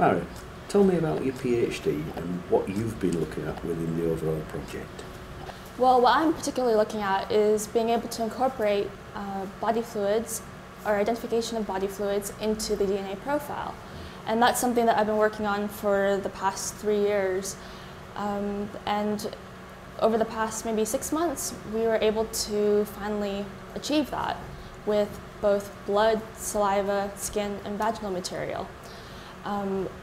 Mary, tell me about your PhD and what you've been looking at within the overall project. Well, what I'm particularly looking at is being able to incorporate body fluids or identification of body fluids into the DNA profile. And that's something that I've been working on for the past 3 years. And over the past maybe 6 months, we were able to finally achieve that with both blood, saliva, skin, and vaginal material.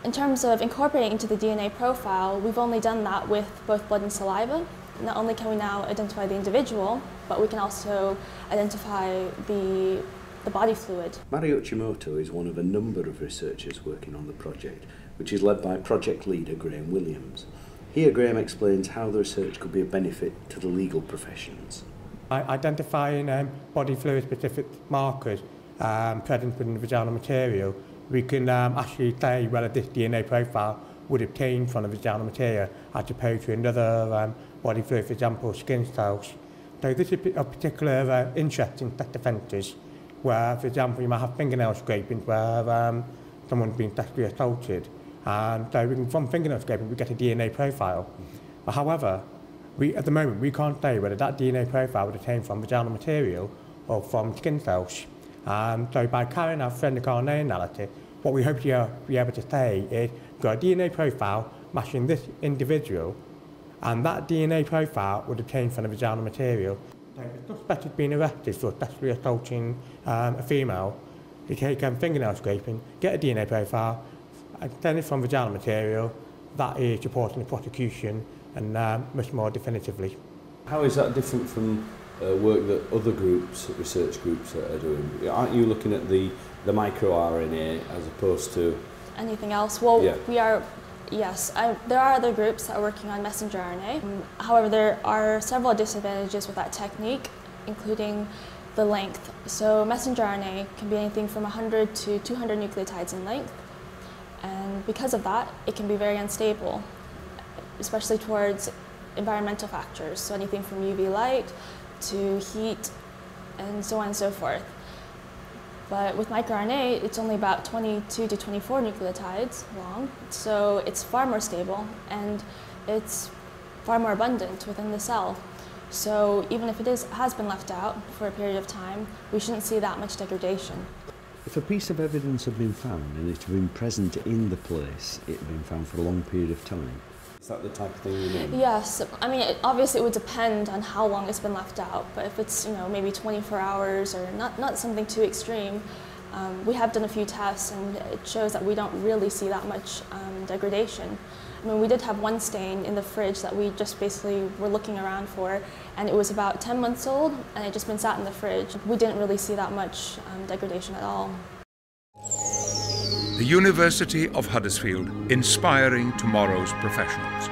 In terms of incorporating into the DNA profile, we've only done that with both blood and saliva. Not only can we now identify the individual, but we can also identify the body fluid. Mary Uchimoto is one of a number of researchers working on the project, which is led by project leader Graham Williams. Here Graham explains how the research could be a benefit to the legal professions. By identifying body fluid specific markers present within the vaginal material, we can actually say whether this DNA profile would obtain from the vaginal material as opposed to another body fluid, for example skin cells. So this is of particular interest in sex offenders, where, for example, you might have fingernail scrapings where someone's been sexually assaulted, and so from fingernail scraping we get a DNA profile. But however, at the moment we can't say whether that DNA profile would obtain from vaginal material or from skin cells. So by carrying out forensic RNA analysis, what we hope to be able to say is we've got a DNA profile matching this individual, and that DNA profile would obtain from the vaginal material. So if a suspect has been arrested for sexually assaulting a female, they take fingernail scraping, get a DNA profile, and send it from vaginal material. That is supporting the prosecution and much more definitively. How is that different from work that other groups, research groups, are doing? Aren't you looking at the MicroRNA as opposed to anything else? Well, yeah. We are. Yes, there are other groups that are working on messenger RNA. However, there are several disadvantages with that technique, including the length. So messenger RNA can be anything from 100 to 200 nucleotides in length, and because of that, it can be very unstable, especially towards environmental factors, so anything from UV light to heat and so on and so forth. But with microRNA, it's only about 22 to 24 nucleotides long, so it's far more stable and it's far more abundant within the cell. So even if it has been left out for a period of time, we shouldn't see that much degradation. If a piece of evidence had been found and it had been present in the place, it had been found for a long period of time. Is that the type of thing you mean? Yes, I mean obviously it would depend on how long it's been left out, but if it's maybe 24 hours or not something too extreme, we have done a few tests and it shows that we don't really see that much degradation. I mean, we did have one stain in the fridge that we just basically were looking around for, and it was about 10 months old and it had just been sat in the fridge. We didn't really see that much degradation at all. The University of Huddersfield, inspiring tomorrow's professionals.